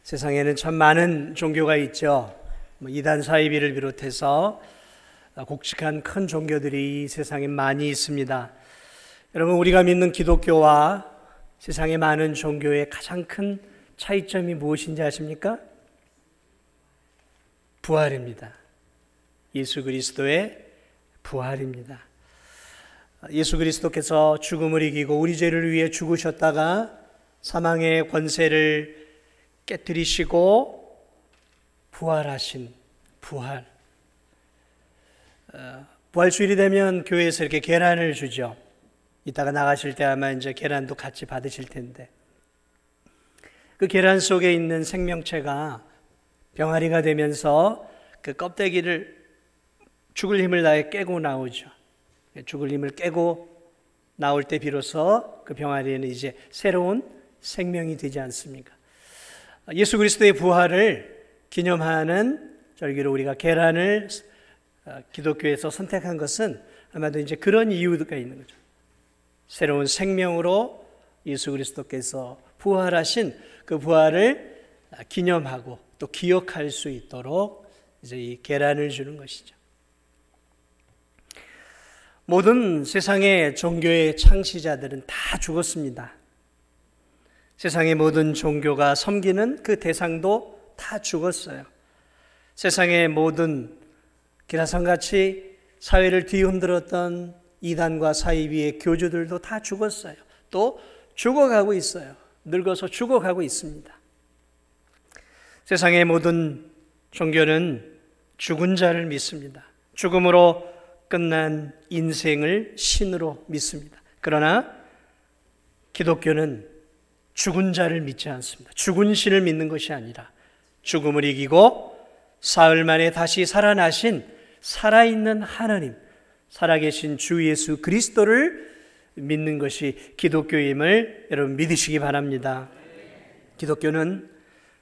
세상에는 참 많은 종교가 있죠. 이단 사이비를 비롯해서 곡식한 큰 종교들이 이 세상에 많이 있습니다. 여러분, 우리가 믿는 기독교와 세상의 많은 종교의 가장 큰 차이점이 무엇인지 아십니까? 부활입니다. 예수 그리스도의 부활입니다. 예수 그리스도께서 죽음을 이기고 우리 죄를 위해 죽으셨다가 사망의 권세를 깨뜨리시고 부활하신 부활. 부활주일이 되면 교회에서 이렇게 계란을 주죠. 이따가 나가실 때 아마 이제 계란도 같이 받으실 텐데, 그 계란 속에 있는 생명체가 병아리가 되면서 그 껍데기를 죽을 힘을 다해 깨고 나오죠. 죽을 힘을 깨고 나올 때 비로소 그 병아리에는 이제 새로운 생명이 되지 않습니까? 예수 그리스도의 부활을 기념하는 절기로 우리가 계란을 기독교에서 선택한 것은 아마도 이제 그런 이유가 있는 거죠. 새로운 생명으로 예수 그리스도께서 부활하신 그 부활을 기념하고 또 기억할 수 있도록 이제 이 계란을 주는 것이죠. 모든 세상의 종교의 창시자들은 다 죽었습니다. 세상의 모든 종교가 섬기는 그 대상도 다 죽었어요. 세상의 모든 기라성같이 사회를 뒤흔들었던 이단과 사이비의 교주들도 다 죽었어요. 또 죽어가고 있어요. 늙어서 죽어가고 있습니다. 세상의 모든 종교는 죽은 자를 믿습니다. 죽음으로 끝난 인생을 신으로 믿습니다. 그러나 기독교는 죽은 자를 믿지 않습니다. 죽은 신을 믿는 것이 아니라 죽음을 이기고 사흘 만에 다시 살아나신 살아있는 하나님, 살아계신 주 예수 그리스도를 믿는 것이 기독교임을 여러분 믿으시기 바랍니다. 기독교는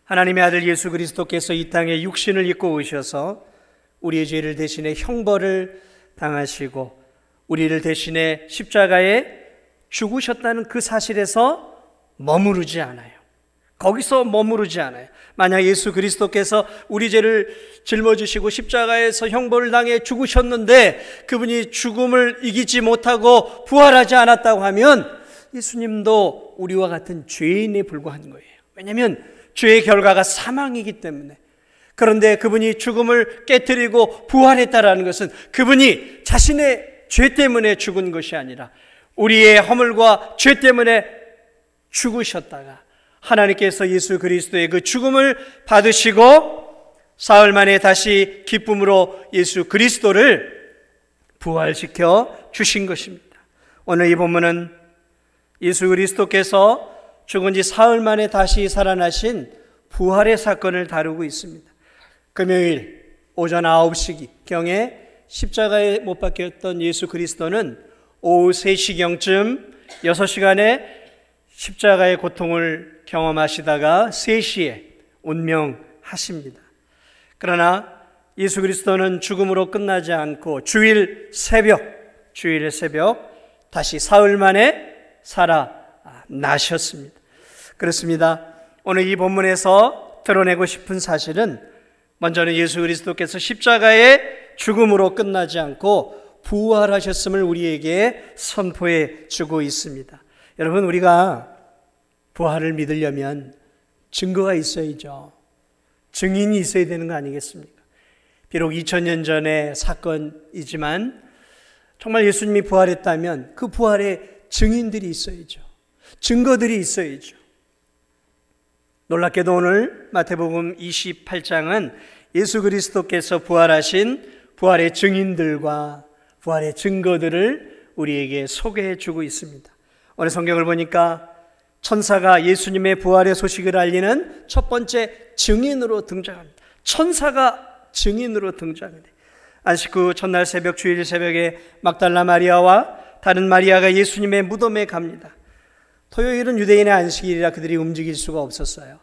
하나님의 아들 예수 그리스도께서 이 땅에 육신을 입고 오셔서 우리의 죄를 대신해 형벌을 당하시고 우리를 대신해 십자가에 죽으셨다는 그 사실에서 머무르지 않아요. 거기서 머무르지 않아요. 만약 예수 그리스도께서 우리 죄를 짊어지시고 십자가에서 형벌을 당해 죽으셨는데 그분이 죽음을 이기지 못하고 부활하지 않았다고 하면 예수님도 우리와 같은 죄인에 불과한 거예요. 왜냐하면 죄의 결과가 사망이기 때문에. 그런데 그분이 죽음을 깨뜨리고 부활했다라는 것은 그분이 자신의 죄 때문에 죽은 것이 아니라 우리의 허물과 죄 때문에 죽으셨다가 하나님께서 예수 그리스도의 그 죽음을 받으시고 사흘 만에 다시 기쁨으로 예수 그리스도를 부활시켜 주신 것입니다. 오늘 이 본문은 예수 그리스도께서 죽은 지 사흘 만에 다시 살아나신 부활의 사건을 다루고 있습니다. 금요일 오전 9시경에 십자가에 못 박혔던 예수 그리스도는 오후 3시경쯤 6시간의 십자가의 고통을 경험하시다가 3시에 운명하십니다. 그러나 예수 그리스도는 죽음으로 끝나지 않고 주일 새벽 다시 사흘 만에 살아나셨습니다. 그렇습니다. 오늘 이 본문에서 드러내고 싶은 사실은 먼저는 예수 그리스도께서 십자가의 죽음으로 끝나지 않고 부활하셨음을 우리에게 선포해 주고 있습니다. 여러분, 우리가 부활을 믿으려면 증거가 있어야죠. 증인이 있어야 되는 거 아니겠습니까? 비록 2000년 전의 사건이지만 정말 예수님이 부활했다면 그 부활의 증인들이 있어야죠. 증거들이 있어야죠. 놀랍게도 오늘 마태복음 28장은 예수 그리스도께서 부활하신 부활의 증인들과 부활의 증거들을 우리에게 소개해 주고 있습니다. 오늘 성경을 보니까 천사가 예수님의 부활의 소식을 알리는 첫 번째 증인으로 등장합니다. 천사가 증인으로 등장합니다. 안식 후 첫날 새벽 주일 새벽에 막달라 마리아와 다른 마리아가 예수님의 무덤에 갑니다. 토요일은 유대인의 안식일이라 그들이 움직일 수가 없었어요.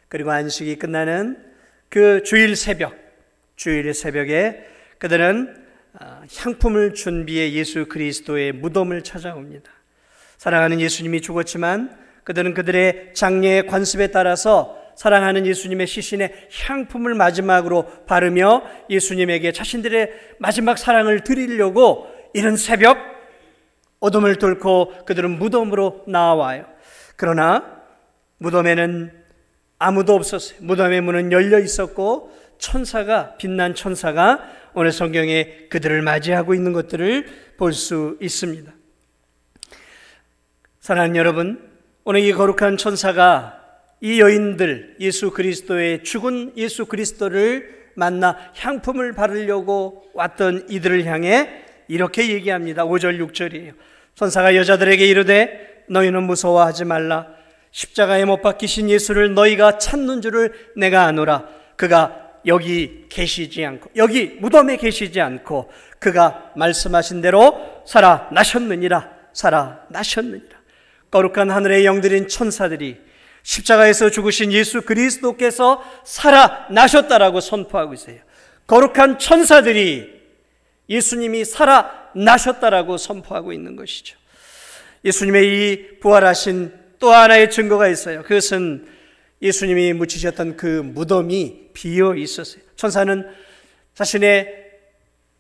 그리고 안식이 끝나는 그 주일 새벽에 그들은 향품을 준비해 예수 그리스도의 무덤을 찾아옵니다. 사랑하는 예수님이 죽었지만 그들은 그들의 장례의 관습에 따라서 사랑하는 예수님의 시신에 향품을 마지막으로 바르며 예수님에게 자신들의 마지막 사랑을 드리려고 이른 새벽 어둠을 뚫고 그들은 무덤으로 나와요. 그러나 무덤에는 아무도 없었어요. 무덤의 문은 열려 있었고 빛난 천사가 오늘 성경에 그들을 맞이하고 있는 것들을 볼 수 있습니다. 사랑하는 여러분, 오늘 이 거룩한 천사가 이 여인들, 예수 그리스도의 죽은 예수 그리스도를 만나 향품을 바르려고 왔던 이들을 향해 이렇게 얘기합니다. 5절 6절이에요. 천사가 여자들에게 이르되 너희는 무서워하지 말라. 십자가에 못 박히신 예수를 너희가 찾는 줄을 내가 아노라. 그가 여기 계시지 않고, 여기 무덤에 계시지 않고 그가 말씀하신 대로 살아나셨느니라. 살아나셨느니라. 거룩한 하늘의 영들인 천사들이 십자가에서 죽으신 예수 그리스도께서 살아나셨다라고 선포하고 있어요. 거룩한 천사들이 예수님이 살아나셨다라고 선포하고 있는 것이죠. 예수님의 이 부활하신 또 하나의 증거가 있어요. 그것은 예수님이 묻히셨던 그 무덤이 비어 있었어요. 천사는 자신의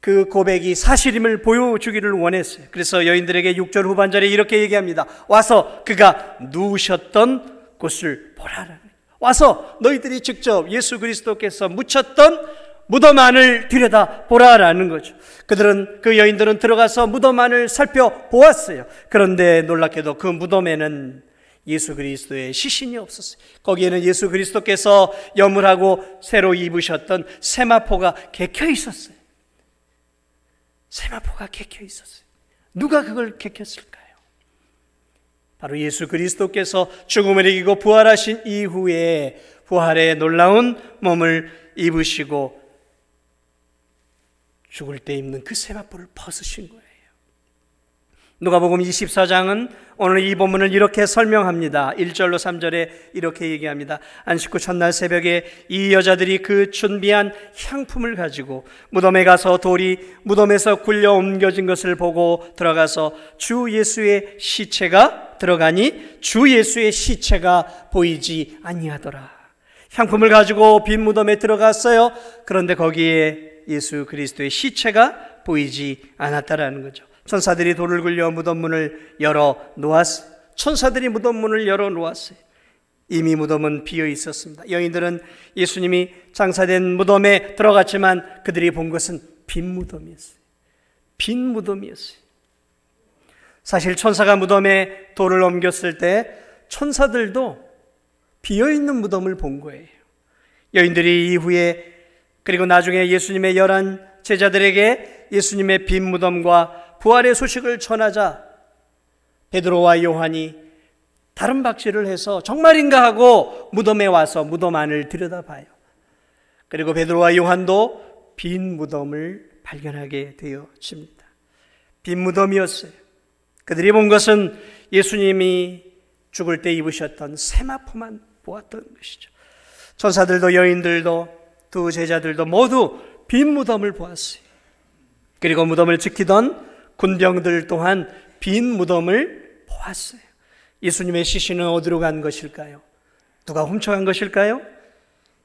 그 고백이 사실임을 보여주기를 원했어요. 그래서 여인들에게 6절 후반절에 이렇게 얘기합니다. 와서 그가 누우셨던 곳을 보라라. 와서 너희들이 직접 예수 그리스도께서 묻혔던 무덤 안을 들여다 보라라는 거죠. 그 여인들은 들어가서 무덤 안을 살펴보았어요. 그런데 놀랍게도 그 무덤에는 예수 그리스도의 시신이 없었어요. 거기에는 예수 그리스도께서 여물하고 새로 입으셨던 세마포가 개켜 있었어요. 세마포가 개켜 있었어요. 누가 그걸 개켰을까요? 바로 예수 그리스도께서 죽음을 이기고 부활하신 이후에 부활의 놀라운 몸을 입으시고 죽을 때 입는 그 세마포를 벗으신 거예요. 누가복음 24장은 오늘 이 본문을 이렇게 설명합니다. 1절로 3절에 이렇게 얘기합니다. 안식 후 첫날 새벽에 이 여자들이 그 준비한 향품을 가지고 무덤에 가서 돌이 무덤에서 굴려 옮겨진 것을 보고 들어가서 주 예수의 시체가 들어가니 주 예수의 시체가 보이지 아니하더라. 향품을 가지고 빈 무덤에 들어갔어요. 그런데 거기에 예수 그리스도의 시체가 보이지 않았다라는 거죠. 천사들이 돌을 굴려 무덤문을 열어 놓았어요. 천사들이 무덤문을 열어 놓았어요. 이미 무덤은 비어 있었습니다. 여인들은 예수님이 장사된 무덤에 들어갔지만 그들이 본 것은 빈 무덤이었어요. 빈 무덤이었어요. 사실 천사가 무덤에 돌을 옮겼을 때 천사들도 비어 있는 무덤을 본 거예요. 여인들이 이후에 그리고 나중에 예수님의 11 제자들에게 예수님의 빈 무덤과 부활의 소식을 전하자 베드로와 요한이 다른 박질을 해서 정말인가 하고 무덤에 와서 무덤 안을 들여다봐요. 그리고 베드로와 요한도 빈 무덤을 발견하게 되어집니다. 빈 무덤이었어요. 그들이 본 것은 예수님이 죽을 때 입으셨던 세마포만 보았던 것이죠. 천사들도 여인들도 두 제자들도 모두 빈 무덤을 보았어요. 그리고 무덤을 지키던 군병들 또한 빈 무덤을 보았어요. 예수님의 시신은 어디로 간 것일까요? 누가 훔쳐간 것일까요?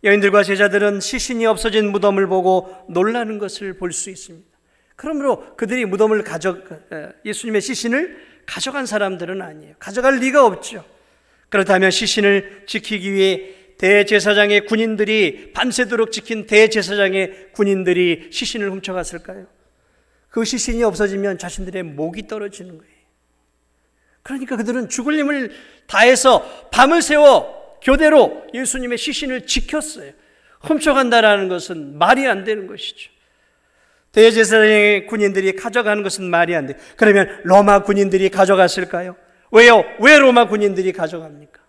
여인들과 제자들은 시신이 없어진 무덤을 보고 놀라는 것을 볼 수 있습니다. 그러므로 그들이 예수님의 시신을 가져간 사람들은 아니에요. 가져갈 리가 없죠. 그렇다면 시신을 지키기 위해 대제사장의 군인들이 밤새도록 지킨 대제사장의 군인들이 시신을 훔쳐갔을까요? 그 시신이 없어지면 자신들의 목이 떨어지는 거예요. 그러니까 그들은 죽을 힘을 다해서 밤을 새워 교대로 예수님의 시신을 지켰어요. 훔쳐간다라는 것은 말이 안 되는 것이죠. 대제사장의 군인들이 가져가는 것은 말이 안 돼요. 그러면 로마 군인들이 가져갔을까요? 왜요? 왜 로마 군인들이 가져갑니까?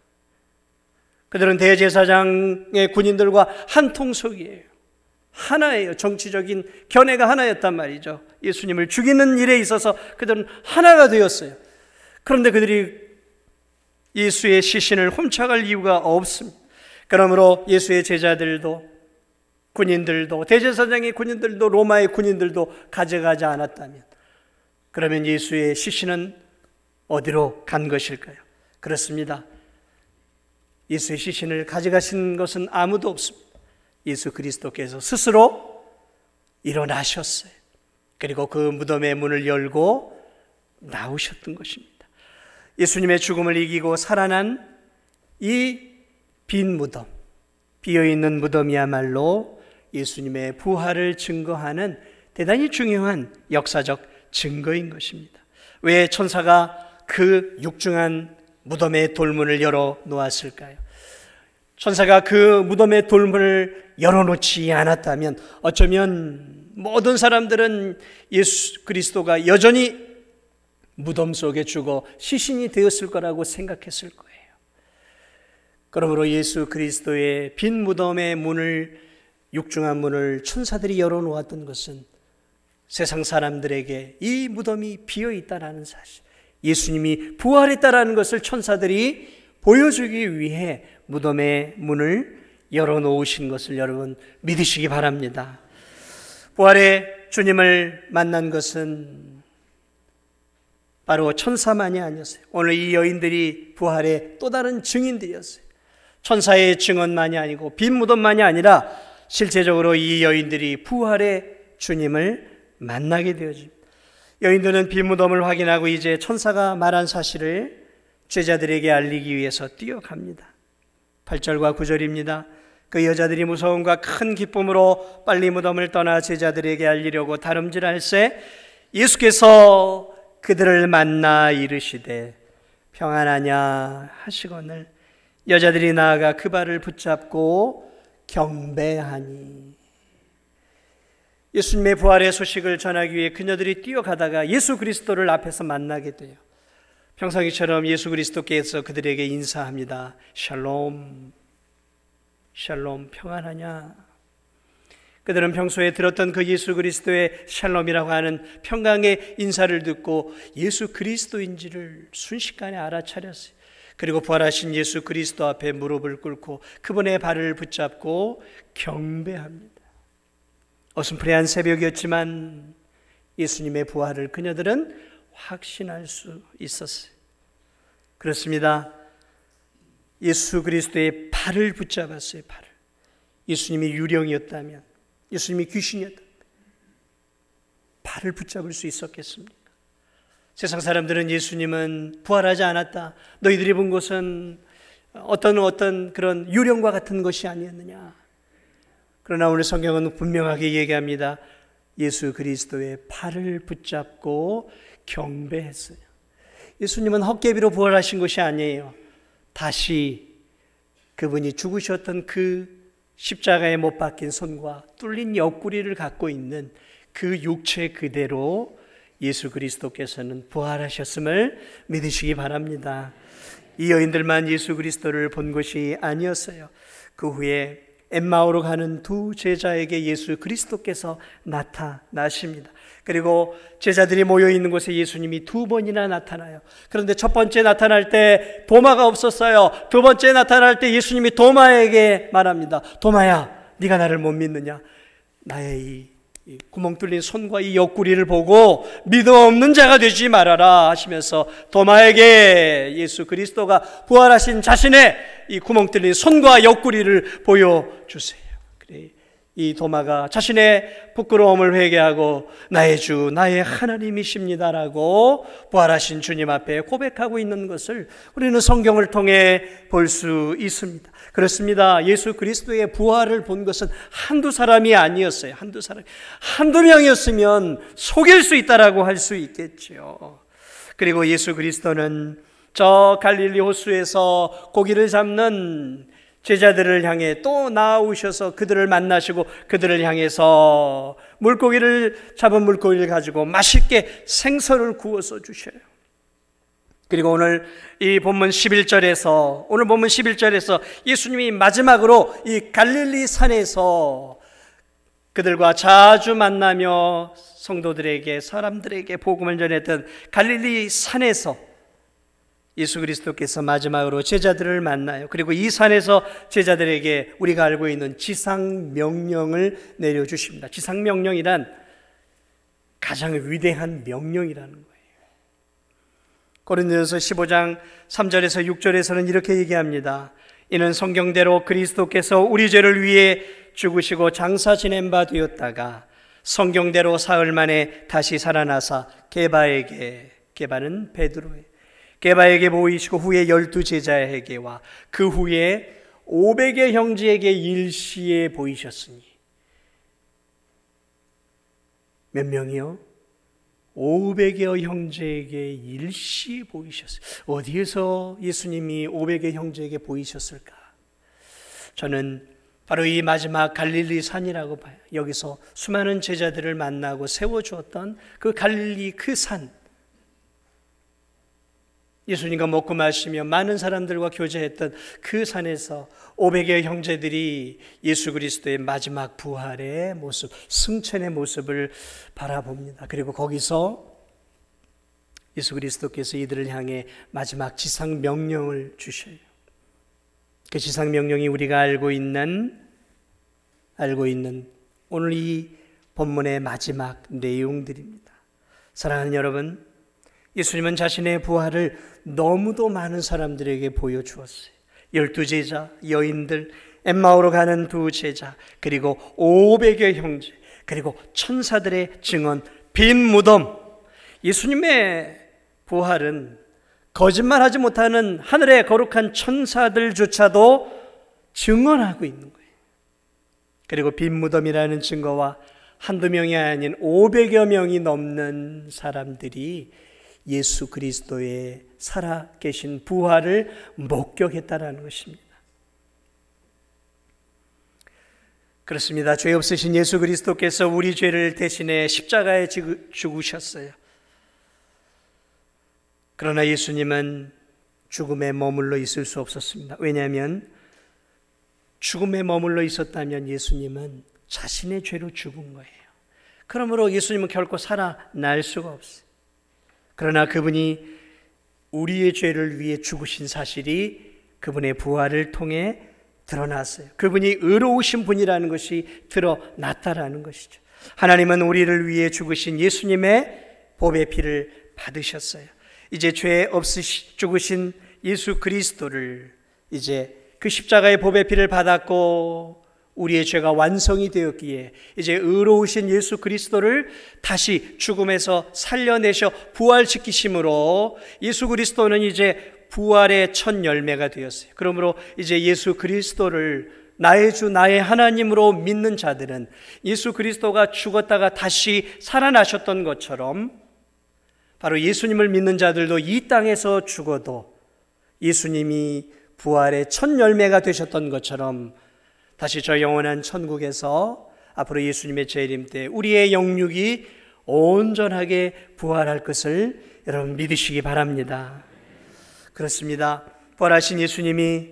그들은 대제사장의 군인들과 한 통속이에요. 하나예요. 정치적인 견해가 하나였단 말이죠. 예수님을 죽이는 일에 있어서 그들은 하나가 되었어요. 그런데 그들이 예수의 시신을 훔쳐갈 이유가 없습니다. 그러므로 예수의 제자들도 군인들도 대제사장의 군인들도 로마의 군인들도 가져가지 않았다면 그러면 예수의 시신은 어디로 간 것일까요? 그렇습니다. 예수의 시신을 가져가신 것은 아무도 없습니다. 예수 그리스도께서 스스로 일어나셨어요. 그리고 그 무덤의 문을 열고 나오셨던 것입니다. 예수님의 죽음을 이기고 살아난 이 빈 무덤, 비어있는 무덤이야말로 예수님의 부활을 증거하는 대단히 중요한 역사적 증거인 것입니다. 왜 천사가 그 육중한 무덤의 돌문을 열어 놓았을까요? 천사가 그 무덤의 돌문을 열어놓지 않았다면 어쩌면 모든 사람들은 예수 그리스도가 여전히 무덤 속에 죽어 시신이 되었을 거라고 생각했을 거예요. 그러므로 예수 그리스도의 빈 무덤의 문을, 육중한 문을 천사들이 열어놓았던 것은 세상 사람들에게 이 무덤이 비어있다라는 사실, 예수님이 부활했다라는 것을 천사들이 보여주기 위해 무덤의 문을 열어놓으신 것을 여러분 믿으시기 바랍니다. 부활의 주님을 만난 것은 바로 천사만이 아니었어요. 오늘 이 여인들이 부활의 또 다른 증인들이었어요. 천사의 증언만이 아니고 빈 무덤만이 아니라 실제적으로 이 여인들이 부활의 주님을 만나게 되어집니다. 여인들은 빈 무덤을 확인하고 이제 천사가 말한 사실을 제자들에게 알리기 위해서 뛰어갑니다. 8절과 9절입니다. 그 여자들이 무서움과 큰 기쁨으로 빨리 무덤을 떠나 제자들에게 알리려고 다름질할새 예수께서 그들을 만나 이르시되 평안하냐 하시거늘 여자들이 나아가 그 발을 붙잡고 경배하니. 예수님의 부활의 소식을 전하기 위해 그녀들이 뛰어가다가 예수 그리스도를 앞에서 만나게 돼요. 평상시처럼 예수 그리스도께서 그들에게 인사합니다. 샬롬, 샬롬, 평안하냐. 그들은 평소에 들었던 그 예수 그리스도의 샬롬이라고 하는 평강의 인사를 듣고 예수 그리스도인지를 순식간에 알아차렸어요. 그리고 부활하신 예수 그리스도 앞에 무릎을 꿇고 그분의 발을 붙잡고 경배합니다. 어슴푸레한 새벽이었지만 예수님의 부활을 그녀들은 확신할 수 있었어요. 그렇습니다. 예수 그리스도의 발을 붙잡았어요. 발을. 예수님이 유령이었다면, 예수님이 귀신이었다면 발을 붙잡을 수 있었겠습니까? 세상 사람들은 예수님은 부활하지 않았다, 너희들이 본 것은 어떤 그런 유령과 같은 것이 아니었느냐. 그러나 오늘 성경은 분명하게 얘기합니다. 예수 그리스도의 발을 붙잡고 경배했어요. 예수님은 헛개비로 부활하신 것이 아니에요. 다시 그분이 죽으셨던 그 십자가에 못 박힌 손과 뚫린 옆구리를 갖고 있는 그 육체 그대로 예수 그리스도께서는 부활하셨음을 믿으시기 바랍니다. 이 여인들만 예수 그리스도를 본 것이 아니었어요. 그 후에 엠마오로 가는 두 제자에게 예수 그리스도께서 나타나십니다. 그리고 제자들이 모여있는 곳에 예수님이 두 번이나 나타나요. 그런데 첫 번째 나타날 때 도마가 없었어요. 두 번째 나타날 때 예수님이 도마에게 말합니다. 도마야, 네가 나를 못 믿느냐? 나의 이 구멍 뚫린 손과 이 옆구리를 보고 믿음 없는 자가 되지 말아라 하시면서 도마에게 예수 그리스도가 부활하신 자신의 이 구멍 뚫린 손과 옆구리를 보여주세요. 그래, 이 도마가 자신의 부끄러움을 회개하고 나의 주, 나의 하나님이십니다라고 부활하신 주님 앞에 고백하고 있는 것을 우리는 성경을 통해 볼 수 있습니다. 그렇습니다. 예수 그리스도의 부활을 본 것은 한두 사람이 아니었어요. 한두 명이었으면 속일 수 있다라고 할 수 있겠죠. 그리고 예수 그리스도는 저 갈릴리 호수에서 고기를 잡는 제자들을 향해 또 나아오셔서 그들을 만나시고 그들을 향해서 잡은 물고기를 가지고 맛있게 생선을 구워서 주셔요. 그리고 오늘 본문 11절에서 예수님이 마지막으로 이 갈릴리 산에서 그들과 자주 만나며 성도들에게, 사람들에게 복음을 전했던 갈릴리 산에서 예수 그리스도께서 마지막으로 제자들을 만나요. 그리고 이 산에서 제자들에게 우리가 알고 있는 지상명령을 내려주십니다. 지상명령이란 가장 위대한 명령이라는 거예요. 고린도전서 15장 3절에서 6절에서는 이렇게 얘기합니다. 이는 성경대로 그리스도께서 우리 죄를 위해 죽으시고 장사 지낸 바 되었다가 성경대로 사흘 만에 다시 살아나사 게바는 베드로에 게바에게 보이시고 후에 12 제자에게와 그 후에 500의 형제에게 일시에 보이셨으니. 몇 명이요? 500여 형제에게 일시에 보이셨어요. 어디에서 예수님이 500의 형제에게 보이셨을까? 저는 바로 이 마지막 갈릴리 산이라고 봐요. 여기서 수많은 제자들을 만나고 세워주었던 그 갈릴리 그 산, 예수님과 먹고 마시며 많은 사람들과 교제했던 그 산에서 500여 형제들이 예수 그리스도의 마지막 부활의 모습, 승천의 모습을 바라봅니다. 그리고 거기서 예수 그리스도께서 이들을 향해 마지막 지상 명령을 주셔요. 그 지상 명령이 우리가 알고 있는 오늘 이 본문의 마지막 내용들입니다. 사랑하는 여러분, 예수님은 자신의 부활을 너무도 많은 사람들에게 보여주었어요. 12 제자, 여인들, 엠마오로 가는 2 제자, 그리고 500여 형제, 그리고 천사들의 증언, 빈 무덤. 예수님의 부활은 거짓말하지 못하는 하늘의 거룩한 천사들조차도 증언하고 있는 거예요. 그리고 빈 무덤이라는 증거와 한두 명이 아닌 500여 명이 넘는 사람들이 예수 그리스도의 살아계신 부활을 목격했다라는 것입니다. 그렇습니다. 죄 없으신 예수 그리스도께서 우리 죄를 대신해 십자가에 죽으셨어요. 그러나 예수님은 죽음에 머물러 있을 수 없었습니다. 왜냐하면 죽음에 머물러 있었다면 예수님은 자신의 죄로 죽은 거예요. 그러므로 예수님은 결코 살아날 수가 없어요. 그러나 그분이 우리의 죄를 위해 죽으신 사실이 그분의 부활을 통해 드러났어요. 그분이 의로우신 분이라는 것이 드러났다라는 것이죠. 하나님은 우리를 위해 죽으신 예수님의 보배 피를 받으셨어요. 이제 죄 없이 죽으신 예수 그리스도를 이제 그 십자가의 보배 피를 받았고 우리의 죄가 완성이 되었기에 이제 의로우신 예수 그리스도를 다시 죽음에서 살려내셔 부활시키심으로 예수 그리스도는 이제 부활의 첫 열매가 되었어요. 그러므로 이제 예수 그리스도를 나의 주 나의 하나님으로 믿는 자들은 예수 그리스도가 죽었다가 다시 살아나셨던 것처럼 바로 예수님을 믿는 자들도 이 땅에서 죽어도 예수님이 부활의 첫 열매가 되셨던 것처럼 다시 저 영원한 천국에서 앞으로 예수님의 재림 때 우리의 영육이 온전하게 부활할 것을 여러분 믿으시기 바랍니다. 그렇습니다. 부활하신 예수님이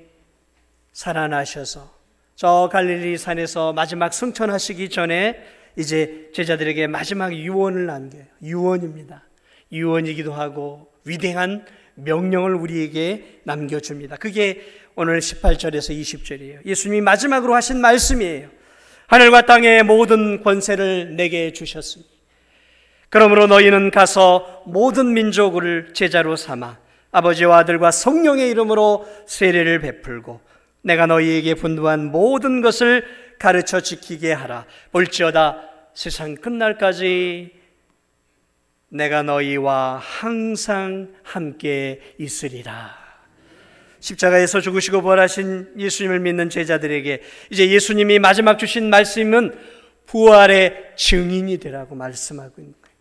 살아나셔서 저 갈릴리 산에서 마지막 승천하시기 전에 이제 제자들에게 마지막 유언을 남겨요. 유언입니다. 유언이기도 하고 위대한 명령을 우리에게 남겨줍니다. 그게 오늘 18절에서 20절이에요. 예수님이 마지막으로 하신 말씀이에요. 하늘과 땅의 모든 권세를 내게 주셨으니 그러므로 너희는 가서 모든 민족을 제자로 삼아 아버지와 아들과 성령의 이름으로 세례를 베풀고 내가 너희에게 분부한 모든 것을 가르쳐 지키게 하라. 볼지어다 세상 끝날까지 내가 너희와 항상 함께 있으리라. 십자가에서 죽으시고 부활하신 예수님을 믿는 제자들에게 이제 예수님이 마지막 주신 말씀은 부활의 증인이 되라고 말씀하고 있는 거예요.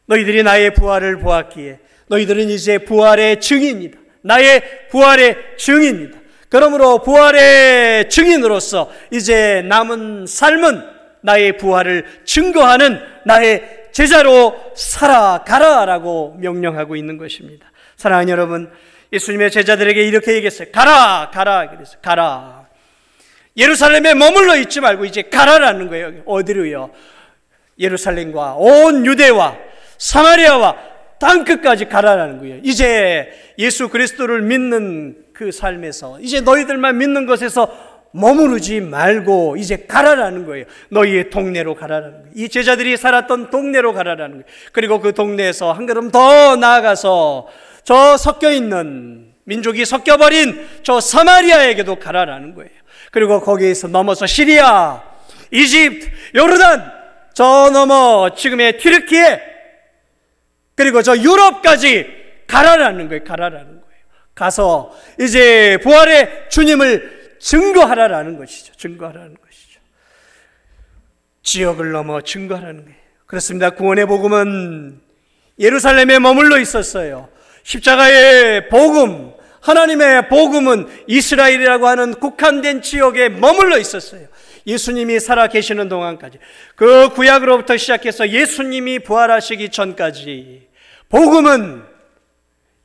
너희들이 나의 부활을 보았기에 너희들은 이제 부활의 증인이다. 나의 부활의 증인이다. 그러므로 부활의 증인으로서 이제 남은 삶은 나의 부활을 증거하는 나의 제자로 살아가라라고 명령하고 있는 것입니다. 사랑하는 여러분, 예수님의 제자들에게 이렇게 얘기했어요. 가라, 가라. 그래서 가라. 예루살렘에 머물러 있지 말고 이제 가라라는 거예요. 어디로요? 예루살렘과 온 유대와 사마리아와 땅끝까지 가라라는 거예요. 이제 예수 그리스도를 믿는 그 삶에서 이제 너희들만 믿는 것에서 머무르지 말고 이제 가라라는 거예요. 너희의 동네로 가라라는 거예요. 이 제자들이 살았던 동네로 가라라는 거예요. 그리고 그 동네에서 한 걸음 더 나아가서 저 섞여 있는 민족이 섞여버린 저 사마리아에게도 가라라는 거예요. 그리고 거기에서 넘어서 시리아, 이집트, 요르단, 저 넘어 지금의 튀르키예, 그리고 저 유럽까지 가라라는 거예요. 가라라는 거예요. 가서 이제 부활의 주님을 증거하라라는 것이죠. 증거하라는 것이죠. 지역을 넘어 증거하라는 거예요. 그렇습니다. 구원의 복음은 예루살렘에 머물러 있었어요. 십자가의 복음, 하나님의 복음은 이스라엘이라고 하는 국한된 지역에 머물러 있었어요. 예수님이 살아 계시는 동안까지, 그 구약으로부터 시작해서 예수님이 부활하시기 전까지 복음은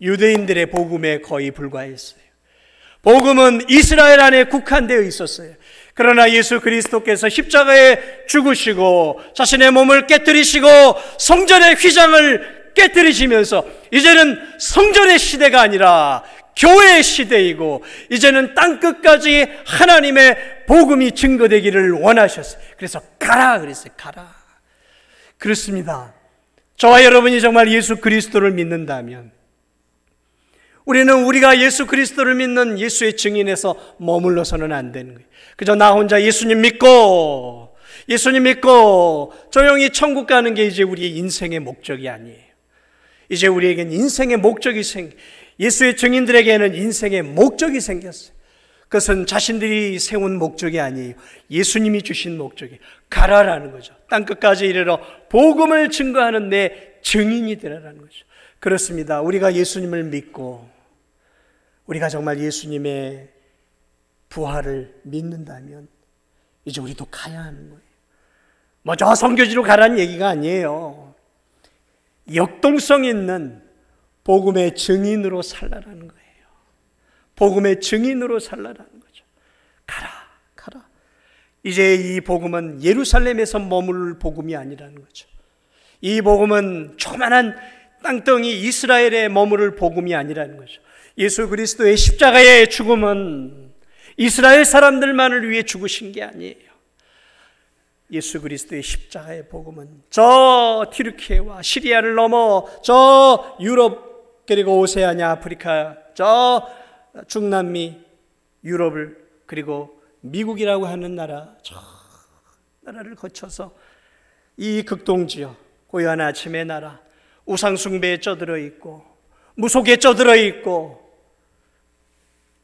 유대인들의 복음에 거의 불과했어요. 복음은 이스라엘 안에 국한되어 있었어요. 그러나 예수 그리스도께서 십자가에 죽으시고 자신의 몸을 깨뜨리시고 성전의 휘장을 깨뜨리시면서 이제는 성전의 시대가 아니라 교회의 시대이고, 이제는 땅끝까지 하나님의 복음이 증거되기를 원하셨어요. 그래서 가라 그랬어요. 가라. 그렇습니다. 저와 여러분이 정말 예수 그리스도를 믿는다면 우리는 우리가 예수 그리스도를 믿는 예수의 증인에서 머물러서는 안 되는 거예요. 그저 나 혼자 예수님 믿고 조용히 천국 가는 게 이제 우리의 인생의 목적이 아니에요. 이제 우리에겐 인생의 목적이 예수의 증인들에게는 인생의 목적이 생겼어요. 그것은 자신들이 세운 목적이 아니에요. 예수님이 주신 목적이 가라라는 거죠. 땅끝까지 이르러 복음을 증거하는 내 증인이 되라라는 거죠. 그렇습니다. 우리가 예수님을 믿고 우리가 정말 예수님의 부활을 믿는다면 이제 우리도 가야 하는 거예요. 뭐 저 선교지로 가라는 얘기가 아니에요. 역동성 있는 복음의 증인으로 살라라는 거예요. 복음의 증인으로 살라라는 거죠. 가라. 이제 이 복음은 예루살렘에서 머물 복음이 아니라는 거죠. 이 복음은 조그만한 땅덩이 이스라엘에 머무를 복음이 아니라는 거죠. 예수 그리스도의 십자가의 죽음은 이스라엘 사람들만을 위해 죽으신 게 아니에요. 예수 그리스도의 십자가의 복음은 저 튀르키예와 시리아를 넘어 저 유럽, 그리고 오세아니아, 아프리카, 저 중남미, 유럽을, 그리고 미국이라고 하는 나라, 저 나라를 거쳐서 이 극동지역, 고요한 아침의 나라, 우상숭배에 쩌들어 있고 무속에 쩌들어 있고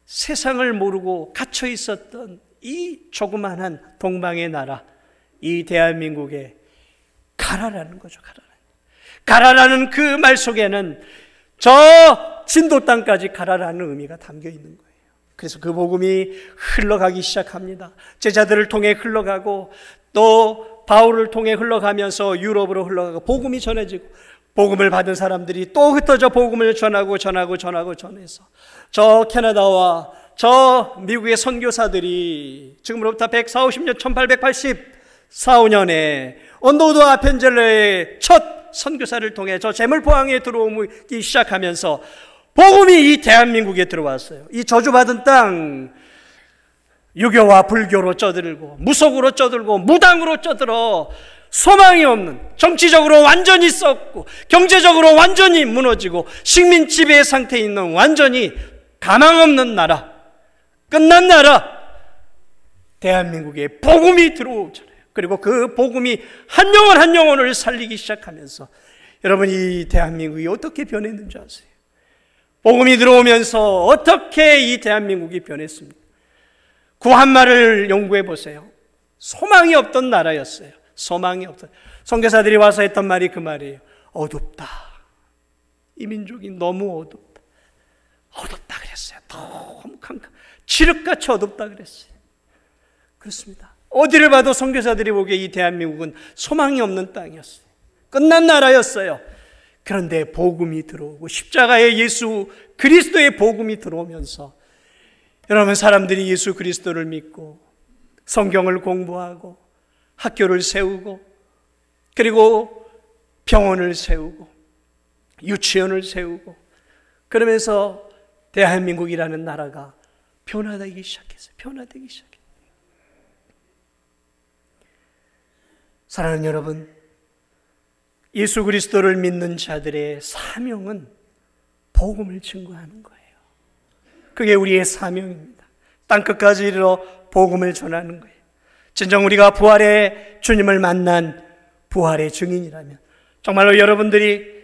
세상을 모르고 갇혀 있었던 이 조그만한 동방의 나라, 이 대한민국에 가라라는 거죠. 가라라는 그 말 속에는 저 진도 땅까지 가라라는 의미가 담겨 있는 거예요. 그래서 그 복음이 흘러가기 시작합니다. 제자들을 통해 흘러가고 또 바울을 통해 흘러가면서 유럽으로 흘러가고 복음이 전해지고, 복음을 받은 사람들이 또 흩어져 복음을 전해서 저 캐나다와 저 미국의 선교사들이 지금으로부터 140년 1884년에 언더우드 아펜젤러의 첫 선교사를 통해 저 제물포항에 들어오기 시작하면서 복음이 이 대한민국에 들어왔어요. 이 저주받은 땅, 유교와 불교로 쩌들고 무속으로 쩌들고 무당으로 쩌들어 소망이 없는, 정치적으로 완전히 썩고 경제적으로 완전히 무너지고 식민 지배 상태에 있는 완전히 가망 없는 나라, 끝난 나라 대한민국에 복음이 들어오잖아요. 그리고 그 복음이 한 영혼 한 영혼을 살리기 시작하면서 여러분, 이 대한민국이 어떻게 변했는지 아세요? 복음이 들어오면서 어떻게 이 대한민국이 변했습니까? 구한말을 연구해 보세요. 소망이 없던 나라였어요. 소망이 없던. 선교사들이 와서 했던 말이 그 말이에요. 어둡다. 이 민족이 너무 어둡다. 어둡다 그랬어요. 너무 캄캄. 칠흑같이 어둡다 그랬어요. 그렇습니다. 어디를 봐도 선교사들이 보기에 이 대한민국은 소망이 없는 땅이었어요. 끝난 나라였어요. 그런데 복음이 들어오고 십자가의 예수 그리스도의 복음이 들어오면서 여러분, 사람들이 예수 그리스도를 믿고 성경을 공부하고 학교를 세우고 그리고 병원을 세우고 유치원을 세우고 그러면서 대한민국이라는 나라가 변화되기 시작했어요. 변화되기 시작했어요. 사랑하는 여러분, 예수 그리스도를 믿는 자들의 사명은 복음을 증거하는 거예요. 그게 우리의 사명입니다. 땅끝까지 이르러 복음을 전하는 거예요. 진정 우리가 부활의 주님을 만난 부활의 증인이라면, 정말로 여러분들이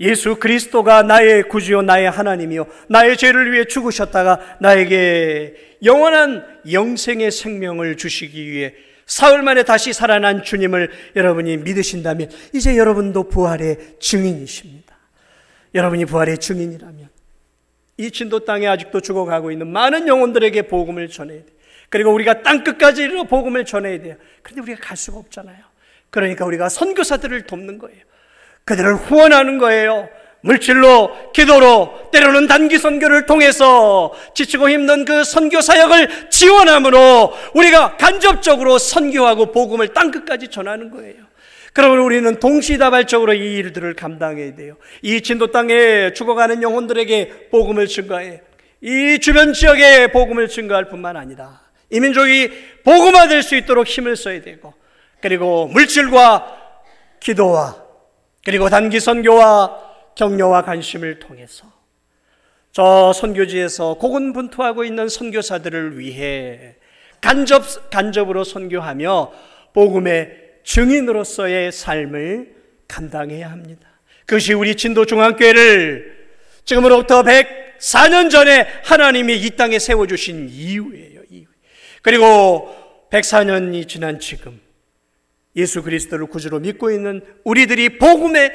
예수 그리스도가 나의 구주요 나의 하나님이요 나의 죄를 위해 죽으셨다가 나에게 영원한 영생의 생명을 주시기 위해 사흘 만에 다시 살아난 주님을 여러분이 믿으신다면 이제 여러분도 부활의 증인이십니다. 여러분이 부활의 증인이라면 이 진도 땅에 아직도 죽어가고 있는 많은 영혼들에게 복음을 전해야 돼요. 그리고 우리가 땅끝까지 이르러 복음을 전해야 돼요. 그런데 우리가 갈 수가 없잖아요. 그러니까 우리가 선교사들을 돕는 거예요. 그들을 후원하는 거예요. 물질로, 기도로, 때로는 단기 선교를 통해서 지치고 힘든 그 선교 사역을 지원함으로 우리가 간접적으로 선교하고 복음을 땅끝까지 전하는 거예요. 그러면 우리는 동시다발적으로 이 일들을 감당해야 돼요. 이 진도 땅에 죽어가는 영혼들에게 복음을 증거해, 이 주변 지역에 복음을 증거할 뿐만 아니라 이 민족이 복음화될 수 있도록 힘을 써야 되고, 그리고 물질과 기도와 그리고 단기 선교와 격려와 관심을 통해서 저 선교지에서 고군분투하고 있는 선교사들을 위해 간접으로 선교하며 복음의 증인으로서의 삶을 감당해야 합니다. 그것이 우리 진도 중앙교회를 지금으로부터 104년 전에 하나님이 이 땅에 세워주신 이유예요. 이유. 그리고 104년이 지난 지금 예수 그리스도를 구주로 믿고 있는 우리들이 복음의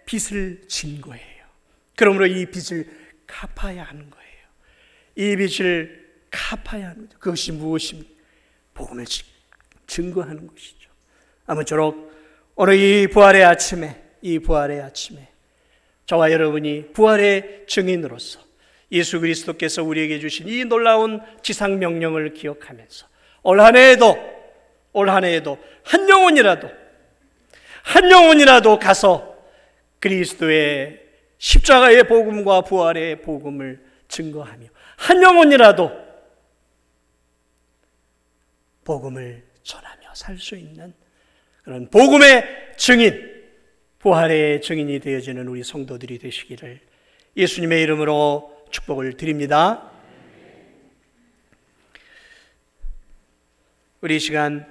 빚을 진 거예요. 그러므로 이 빚을 갚아야 하는 거예요. 이 빚을 갚아야 하는 거죠. 그것이 무엇입니까? 복음을 증거하는 것이죠. 아무쪼록 오늘 이 부활의 아침에 저와 여러분이 부활의 증인으로서 예수 그리스도께서 우리에게 주신 이 놀라운 지상 명령을 기억하면서 올 한 해에도 한 영혼이라도 가서 그리스도의 십자가의 복음과 부활의 복음을 증거하며 한 영혼이라도 복음을 전하며 살 수 있는 그런 복음의 증인, 부활의 증인이 되어지는 우리 성도들이 되시기를 예수님의 이름으로 축복을 드립니다. 우리 이 시간